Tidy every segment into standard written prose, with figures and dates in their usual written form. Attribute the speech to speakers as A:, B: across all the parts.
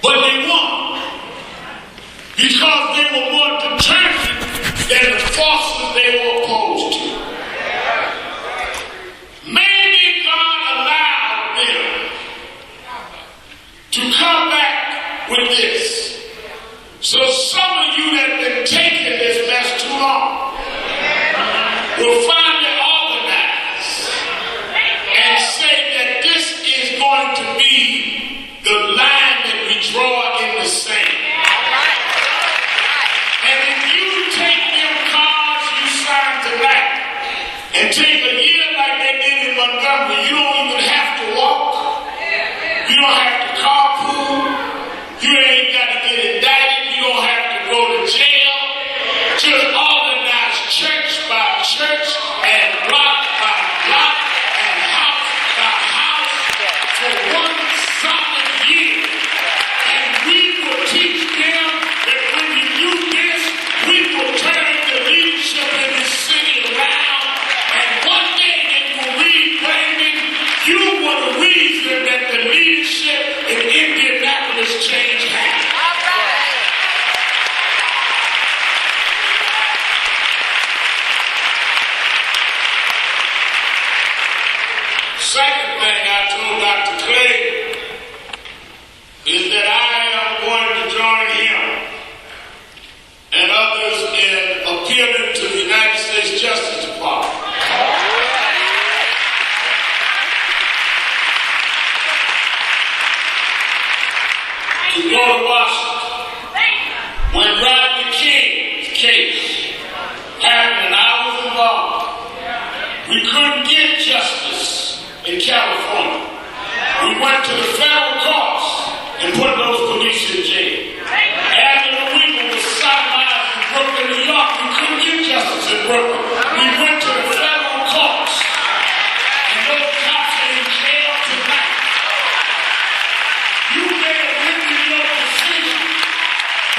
A: But they won because they were more determined than the forces they were opposed to. Maybe God allowed them to come back with this. So some of you that have been taking this mess too long will finally organize and say that this is going to be the line that we draw in the sand. And if you take them cards you signed tonight and take a year like they did in Montgomery, you don't even have to walk. You don't have to carpool. You ain't got to get indicted. You don't have to go to jail. Just organize church by church and block by block and house by house for one solid year. And we will teach them that when you do this, we will turn the leadership in this city around. And one day they will read Brandon, you will reason that the leadership in Indianapolis change hands. Second thing I told Dr. Clay is that I am going to join him and others in appealing to the United States Justice Department. To go to Washington. When Rodney King's case happened and I was involved, we couldn't get justice in California. We went to the federal courts and put those police in jail. After the week was sodomized in Brooklyn, New York, we couldn't get justice in Brooklyn. We went to the federal courts and those cops are in jail tonight. You may have rendered your decision,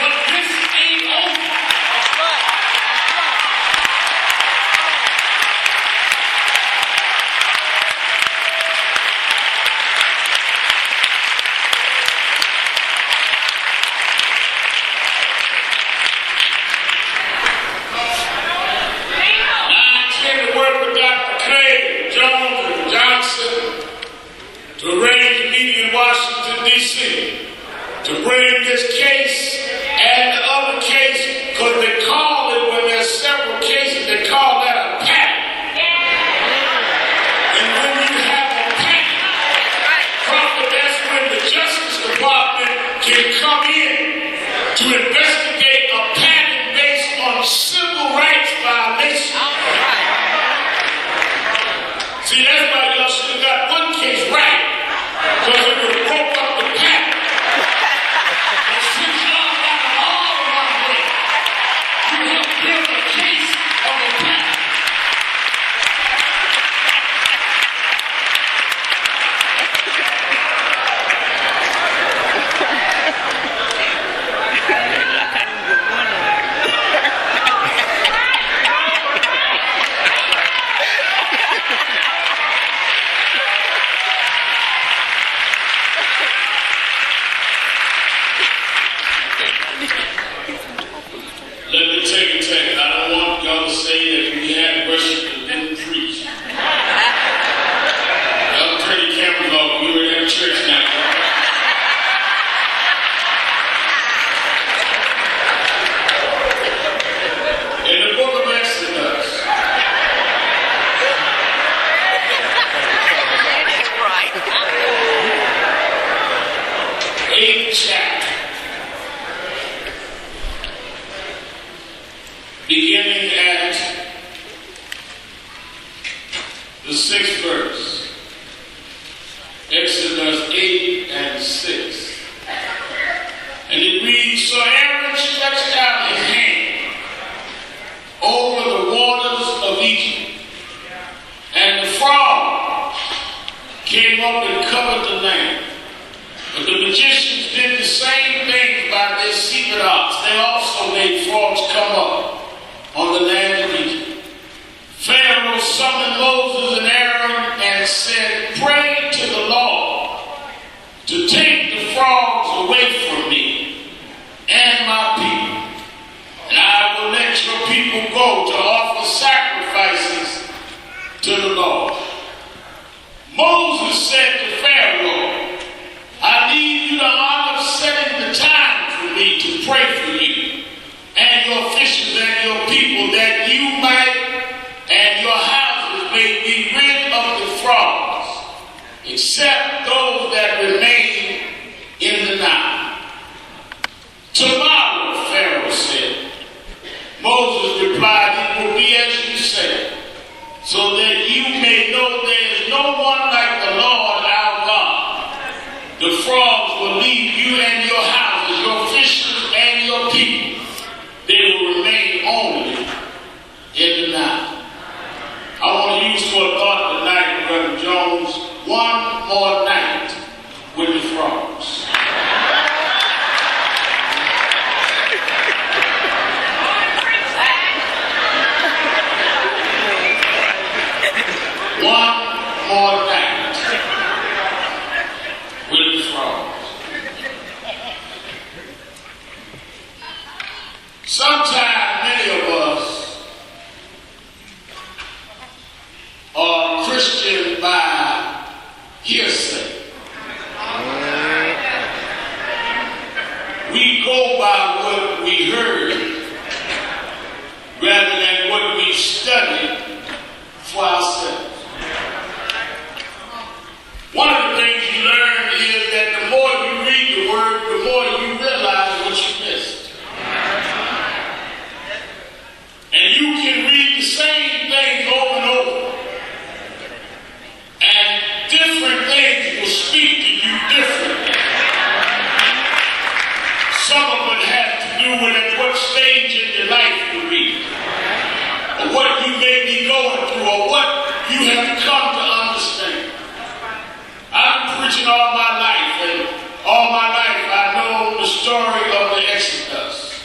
A: but this ain't over. To arrange a meeting in Washington, D.C. to bring this case and the other case, because they call it, when there's several cases, they call that a pattern. And when you have a pattern, probably that's when the Justice Department can come in to investigate a pattern based on civil rights violations. See, that's why y'all should have got one case right. Because it would have broke up the pattern. And since y'all got it all the wrong way, you have built a case of a pattern. Let me take a second. I don't want y'all to say that we had worship and didn't preach. Y'all turn your cameras off. We were in church now. In the book of Exodus, 8th chapter, beginning at the 6th verse. Exodus 8 and 6. And it reads, So Aaron stretched out his hand over the waters of Egypt, and the frog came up and covered the land. But the magicians did the same thing by their secret arts. They also made frogs come up on the land of Egypt. Pharaoh summoned Moses and Aaron and said, Pray to the Lord to take the frogs away from Lord. Moses said to Pharaoh, I need you to honor setting the time for me to pray for you and your officials and your people, that you might and your houses may be rid of the frogs, except those that remain in the Nile. Tomorrow, Pharaoh said. Moses replied, it will be as you say, so that you may know there is no one like the Lord our God. The frogs will leave you and your houses, your officials and your people. They will remain only in the Nile. I want to use for a thought tonight, Brother Jones, one more night with the frogs. One more night with the frogs. Sometimes many of us are Christian by hearsay. We go by what we heard rather than what we studied for ourselves. One of the things you learn is that the more you read the word, the more you realize what you missed. And you can read the same things over and over, and different things will speak to you differently. Some of it has to do with at what stage in your life you read, or what you may be going through, or what you have come to understand. I've been preaching all my life, and all my life I know the story of the Exodus.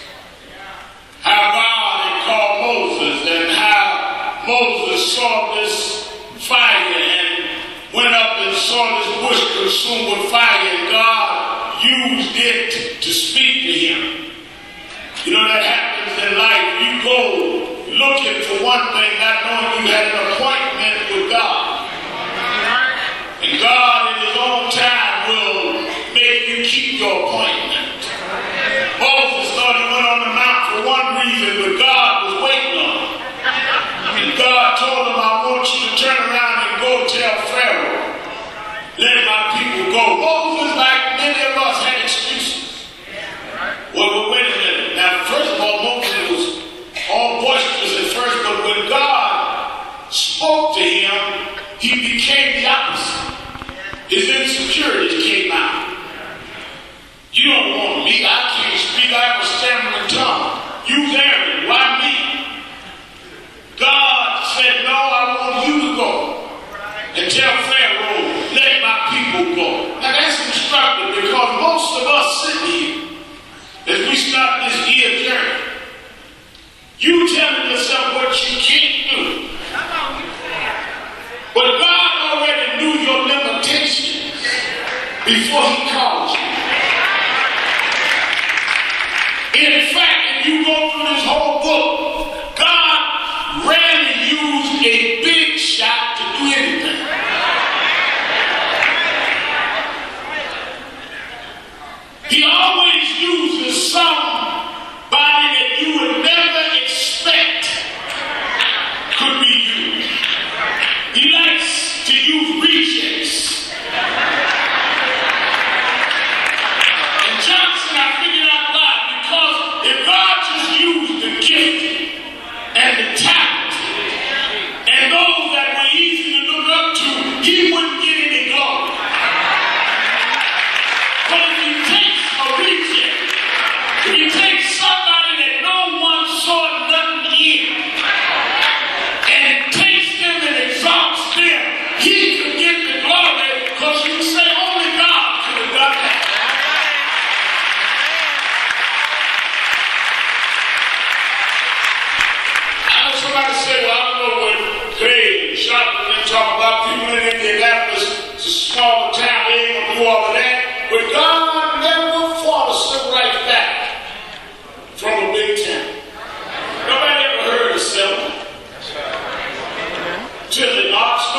A: How God had called Moses, and how Moses saw this fire and went up and saw this bush consumed with fire, and God used it to speak to him. You know, that happens in life. You go looking for one thing, not knowing you had an appointment with God. And God in his own time will make you keep your appointment. Moses thought he went on the mount for one reason, but God was waiting on him. And God told him, I want you to turn around and go tell Pharaoh, let my people go. Moses, like many of us, had excuses. Well, wait a minute. Now, first of all, Moses was all boisterous at first, but when God spoke to him, he became the opposite. His insecurities came out. You don't want me. I can't speak. I have a stammering tongue. You Aaron. Why me? God said, no, I want you to go and tell Pharaoh, let my people go. Now that's instructive, because most of us sitting here, as we start this year journey, you telling yourself what you can't do. But God already knew your limitations before he called you. In fact, if you go through this whole book, God rarely used a big shot to do anything. He always uses somebody that you would never expect could be you. He likes to use rejects. And Johnson, I figured out why. Because if God just used the gift and the talent and those that were easy to look up to, he wouldn't get any glory. But if he takes a reject, if he takes somebody that no one saw nothing in, and takes them and exalts them, he could get the glory, because you say only God could have done that. I know somebody say, well, I don't know what Dave and Sharpton and talk about people in Indianapolis. It's a small town, they ain't gonna do all of that. But God never fought a civil rights battle from a big town. Nobody ever heard of civil. Till the Knox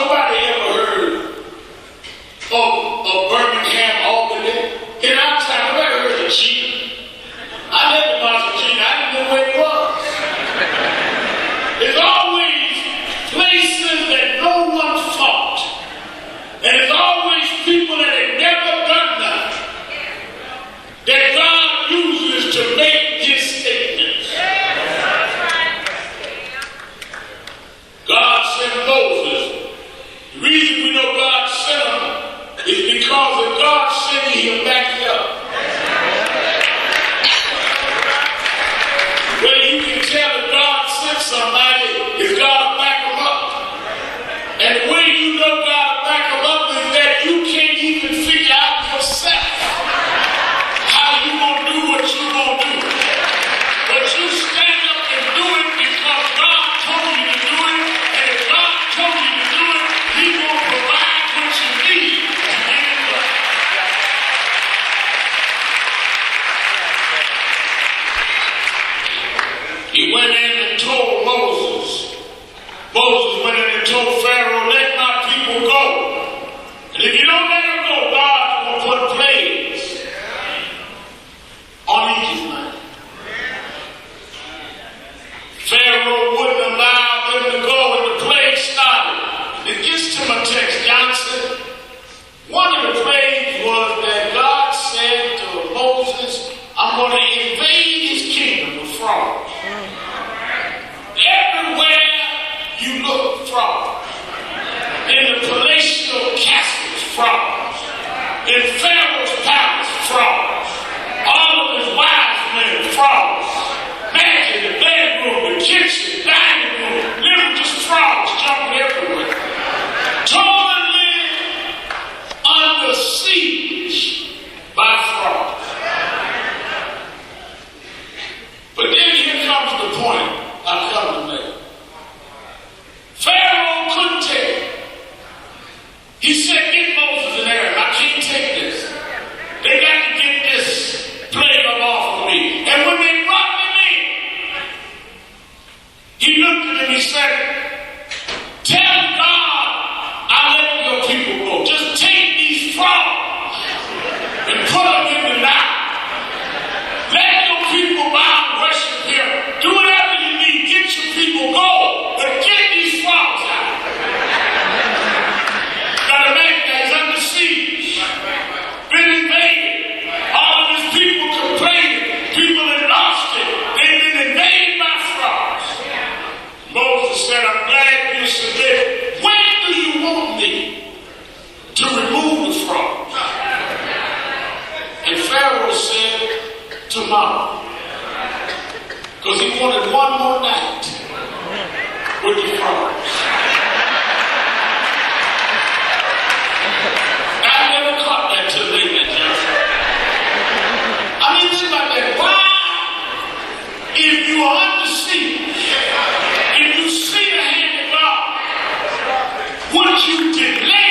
A: somebody is God to back them up. And the way you know God to back them up is that you can't even figure out yourself how you gonna do what you gonna do. But you stand up and do it because God told you to do it. And if God told you to do it, He gonna provide what you need to get it done. He went in and told Moses. Moses went in and told Pharaoh, let my people go. And if you don't let them go, God will put plagues on Egypt land. Pharaoh wouldn't allow them to go, and the plague started. It gets to my text, Johnson. One of the plagues was that God said to Moses, I'm going to invade his kingdom with frogs. Everywhere you look, frogs. In the palatial castles, frogs. In Pharaoh's palace, frogs. All of his wise men, frogs. Back in the bedroom, the kitchen, dining room, little just frogs jumping everywhere. Totally under siege by frogs. But then here comes the point I come to make. Pharaoh couldn't take it. He said, get Moses and Aaron. I can't take this. They got to get this plague off of me. And when they brought him in, he looked at him and he said, tell God I let your people go. Just take these frogs and put them in the night. Let your people bow and worship him. Do whatever you need. Get your people go. But get these frogs out. Got a man that's under siege. Been invaded. All of his people complaining. People had lost it. They've been invaded by frogs. Moses said, I'm glad you submit. When do you want me to remove the frogs? And Pharaoh said, tomorrow. Because he wanted one more night with the frogs. I never caught that till late at Johnson. I mean, think about that. Why, if you are under siege, if you see the hand of God, would you delay